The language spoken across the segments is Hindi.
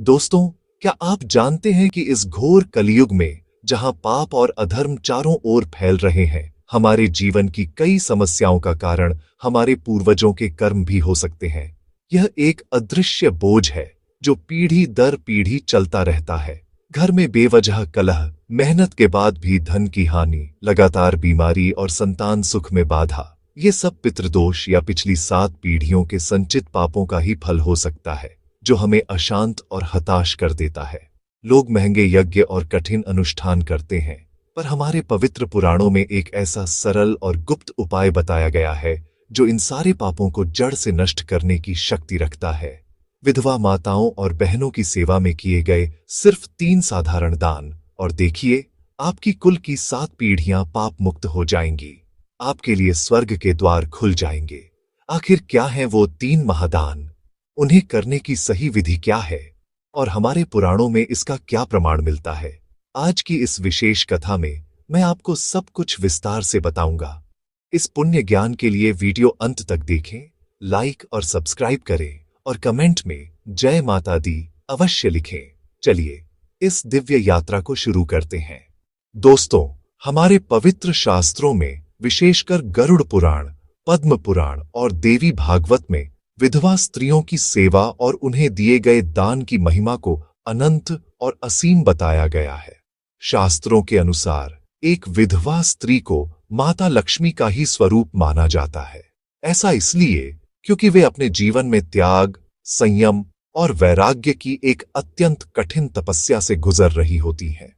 दोस्तों, क्या आप जानते हैं कि इस घोर कलयुग में जहां पाप और अधर्म चारों ओर फैल रहे हैं, हमारे जीवन की कई समस्याओं का कारण हमारे पूर्वजों के कर्म भी हो सकते हैं। यह एक अदृश्य बोझ है जो पीढ़ी दर पीढ़ी चलता रहता है। घर में बेवजह कलह, मेहनत के बाद भी धन की हानि, लगातार बीमारी और संतान सुख में बाधा, ये सब पितृदोष या पिछली 7 पीढ़ियों के संचित पापों का ही फल हो सकता है, जो हमें अशांत और हताश कर देता है। लोग महंगे यज्ञ और कठिन अनुष्ठान करते हैं, पर हमारे पवित्र पुराणों में एक ऐसा सरल और गुप्त उपाय बताया गया है जो इन सारे पापों को जड़ से नष्ट करने की शक्ति रखता है। विधवा माताओं और बहनों की सेवा में किए गए सिर्फ 3 साधारण दान, और देखिए, आपकी कुल की 7 पीढ़ियां पाप मुक्त हो जाएंगी। आपके लिए स्वर्ग के द्वार खुल जाएंगे। आखिर क्या है वो 3 महादान? उन्हें करने की सही विधि क्या है, और हमारे पुराणों में इसका क्या प्रमाण मिलता है? आज की इस विशेष कथा में मैं आपको सब कुछ विस्तार से बताऊंगा। इस पुण्य ज्ञान के लिए वीडियो अंत तक देखें, लाइक और सब्सक्राइब करें और कमेंट में जय माता दी अवश्य लिखें। चलिए इस दिव्य यात्रा को शुरू करते हैं। दोस्तों, हमारे पवित्र शास्त्रों में, विशेषकर गरुड़ पुराण, पद्म पुराण और देवी भागवत में विधवा स्त्रियों की सेवा और उन्हें दिए गए दान की महिमा को अनंत और असीम बताया गया है। शास्त्रों के अनुसार एक विधवा स्त्री को माता लक्ष्मी का ही स्वरूप माना जाता है। ऐसा इसलिए क्योंकि वे अपने जीवन में त्याग, संयम और वैराग्य की एक अत्यंत कठिन तपस्या से गुजर रही होती हैं।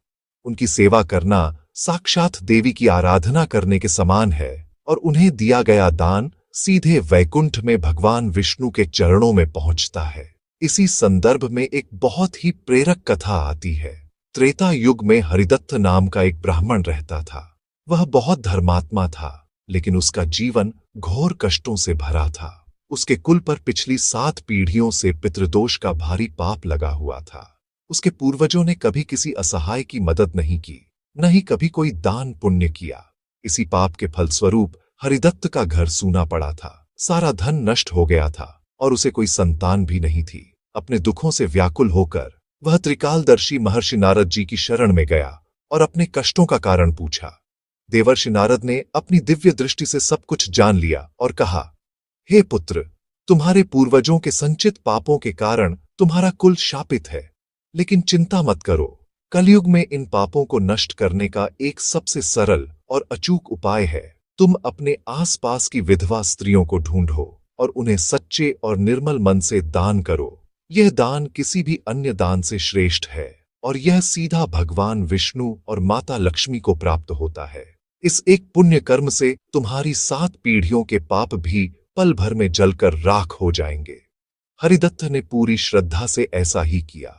उनकी सेवा करना साक्षात देवी की आराधना करने के समान है, और उन्हें दिया गया दान सीधे वैकुंठ में भगवान विष्णु के चरणों में पहुंचता है। इसी संदर्भ में एक बहुत ही प्रेरक कथा आती है। त्रेता युग में हरिदत्त नाम का एक ब्राह्मण रहता था। वह बहुत धर्मात्मा था, लेकिन उसका जीवन घोर कष्टों से भरा था। उसके कुल पर पिछली 7 पीढ़ियों से पितृदोष का भारी पाप लगा हुआ था। उसके पूर्वजों ने कभी किसी असहाय की मदद नहीं की, न ही कभी कोई दान पुण्य किया। इसी पाप के फलस्वरूप हरिदत्त का घर सूना पड़ा था, सारा धन नष्ट हो गया था और उसे कोई संतान भी नहीं थी। अपने दुखों से व्याकुल होकर वह त्रिकालदर्शी महर्षि नारद जी की शरण में गया और अपने कष्टों का कारण पूछा। देवर्षि नारद ने अपनी दिव्य दृष्टि से सब कुछ जान लिया और कहा, हे पुत्र, तुम्हारे पूर्वजों के संचित पापों के कारण तुम्हारा कुल शापित है। लेकिन चिंता मत करो, कलयुग में इन पापों को नष्ट करने का एक सबसे सरल और अचूक उपाय है। तुम अपने आसपास की विधवा स्त्रियों को ढूंढो और उन्हें सच्चे और निर्मल मन से दान करो। यह दान किसी भी अन्य दान से श्रेष्ठ है, और यह सीधा भगवान विष्णु और माता लक्ष्मी को प्राप्त होता है। इस एक पुण्य कर्म से तुम्हारी 7 पीढ़ियों के पाप भी पल भर में जलकर राख हो जाएंगे। हरिदत्त ने पूरी श्रद्धा से ऐसा ही किया।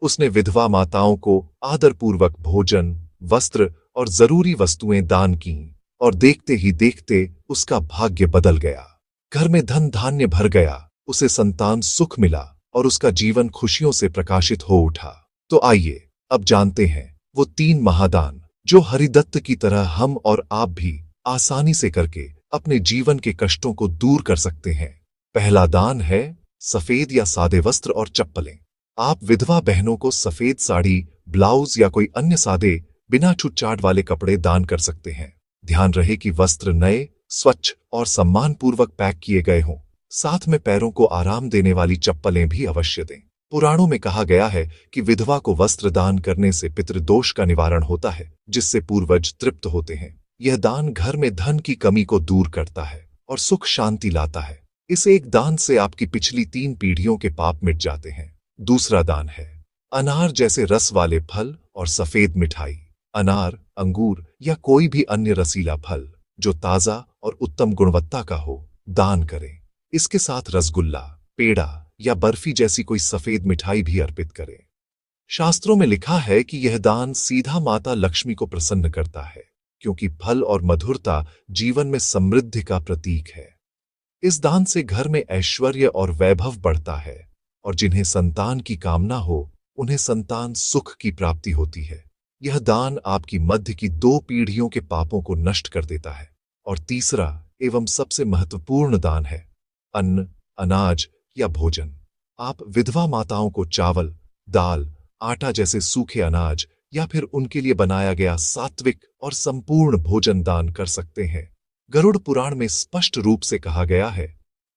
उसने विधवा माताओं को आदरपूर्वक भोजन, वस्त्र और जरूरी वस्तुएं दान कीं, और देखते ही देखते उसका भाग्य बदल गया। घर में धन धान्य भर गया, उसे संतान सुख मिला और उसका जीवन खुशियों से प्रकाशित हो उठा। तो आइए अब जानते हैं वो 3 महादान जो हरिदत्त की तरह हम और आप भी आसानी से करके अपने जीवन के कष्टों को दूर कर सकते हैं। पहला दान है सफेद या सादे वस्त्र और चप्पलें। आप विधवा बहनों को सफेद साड़ी, ब्लाउज या कोई अन्य सादे, बिना छूटछाट वाले कपड़े दान कर सकते हैं। ध्यान रहे कि वस्त्र नए, स्वच्छ और सम्मानपूर्वक पैक किए गए हों। साथ में पैरों को आराम देने वाली चप्पलें भी अवश्य दें। पुराणों में कहा गया है कि विधवा को वस्त्र दान करने से पितृदोष का निवारण होता है, जिससे पूर्वज तृप्त होते हैं। यह दान घर में धन की कमी को दूर करता है और सुख शांति लाता है। इस एक दान से आपकी पिछली 3 पीढ़ियों के पाप मिट जाते हैं। दूसरा दान है अनार जैसे रस वाले फल और सफेद मिठाई। अनार, अंगूर या कोई भी अन्य रसीला फल जो ताजा और उत्तम गुणवत्ता का हो, दान करें। इसके साथ रसगुल्ला, पेड़ा या बर्फी जैसी कोई सफेद मिठाई भी अर्पित करें। शास्त्रों में लिखा है कि यह दान सीधा माता लक्ष्मी को प्रसन्न करता है, क्योंकि फल और मधुरता जीवन में समृद्धि का प्रतीक है। इस दान से घर में ऐश्वर्य और वैभव बढ़ता है, और जिन्हें संतान की कामना हो, उन्हें संतान सुख की प्राप्ति होती है। यह दान आपकी मध्य की 2 पीढ़ियों के पापों को नष्ट कर देता है। और तीसरा एवं सबसे महत्वपूर्ण दान है अन्न, अनाज या भोजन। आप विधवा माताओं को चावल, दाल, आटा जैसे सूखे अनाज या फिर उनके लिए बनाया गया सात्विक और संपूर्ण भोजन दान कर सकते हैं। गरुड़ पुराण में स्पष्ट रूप से कहा गया है,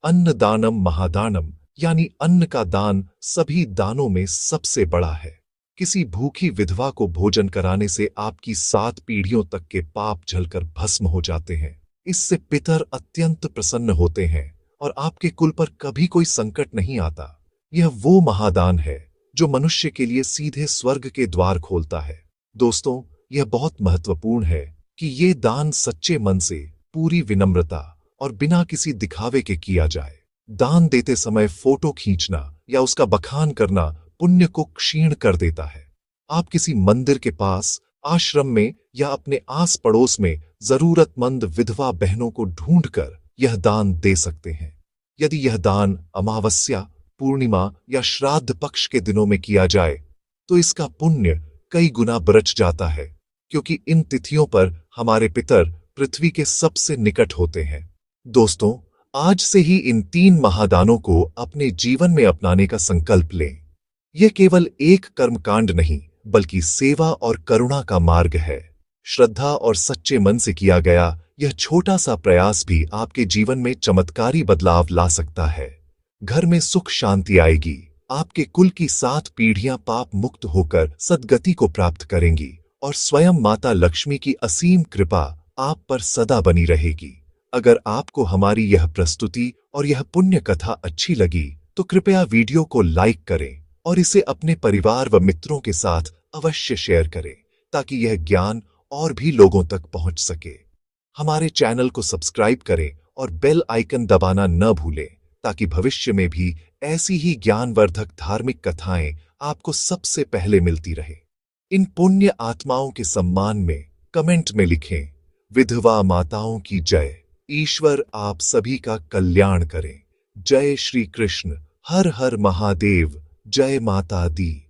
अन्न दानम महादानम, यानी अन्न का दान सभी दानों में सबसे बड़ा है। किसी भूखी विधवा को भोजन कराने से आपकी 7 पीढ़ियों तक के पाप झलकर भस्म हो जाते हैं। इससे पितर अत्यंत प्रसन्न होते हैं और आपके कुल पर कभी कोई संकट नहीं आता। यह वो महादान है जो मनुष्य के लिए सीधे स्वर्ग के द्वार खोलता है। दोस्तों, यह बहुत महत्वपूर्ण है कि ये दान सच्चे मन से, पूरी विनम्रता और बिना किसी दिखावे के किया जाए। दान देते समय फोटो खींचना या उसका बखान करना पुण्य को क्षीण कर देता है। आप किसी मंदिर के पास, आश्रम में या अपने आस पड़ोस में जरूरतमंद विधवा बहनों को ढूंढकर यह दान दे सकते हैं। यदि यह दान अमावस्या, पूर्णिमा या श्राद्ध पक्ष के दिनों में किया जाए तो इसका पुण्य कई गुना बढ़ जाता है, क्योंकि इन तिथियों पर हमारे पितर पृथ्वी के सबसे निकट होते हैं। दोस्तों, आज से ही इन 3 महादानों को अपने जीवन में अपनाने का संकल्प लें। यह केवल एक कर्मकांड नहीं, बल्कि सेवा और करुणा का मार्ग है। श्रद्धा और सच्चे मन से किया गया यह छोटा सा प्रयास भी आपके जीवन में चमत्कारी बदलाव ला सकता है। घर में सुख शांति आएगी, आपके कुल की 7 पीढ़ियां पाप मुक्त होकर सद्गति को प्राप्त करेंगी और स्वयं माता लक्ष्मी की असीम कृपा आप पर सदा बनी रहेगी। अगर आपको हमारी यह प्रस्तुति और यह पुण्य कथा अच्छी लगी तो कृपया वीडियो को लाइक करें और इसे अपने परिवार व मित्रों के साथ अवश्य शेयर करें, ताकि यह ज्ञान और भी लोगों तक पहुंच सके। हमारे चैनल को सब्सक्राइब करें और बेल आइकन दबाना न भूलें, ताकि भविष्य में भी ऐसी ही ज्ञानवर्धक धार्मिक कथाएं आपको सबसे पहले मिलती रहे। इन पुण्य आत्माओं के सम्मान में कमेंट में लिखें, विधवा माताओं की जय। ईश्वर आप सभी का कल्याण करें। जय श्री कृष्ण। हर हर महादेव। जय माता दी।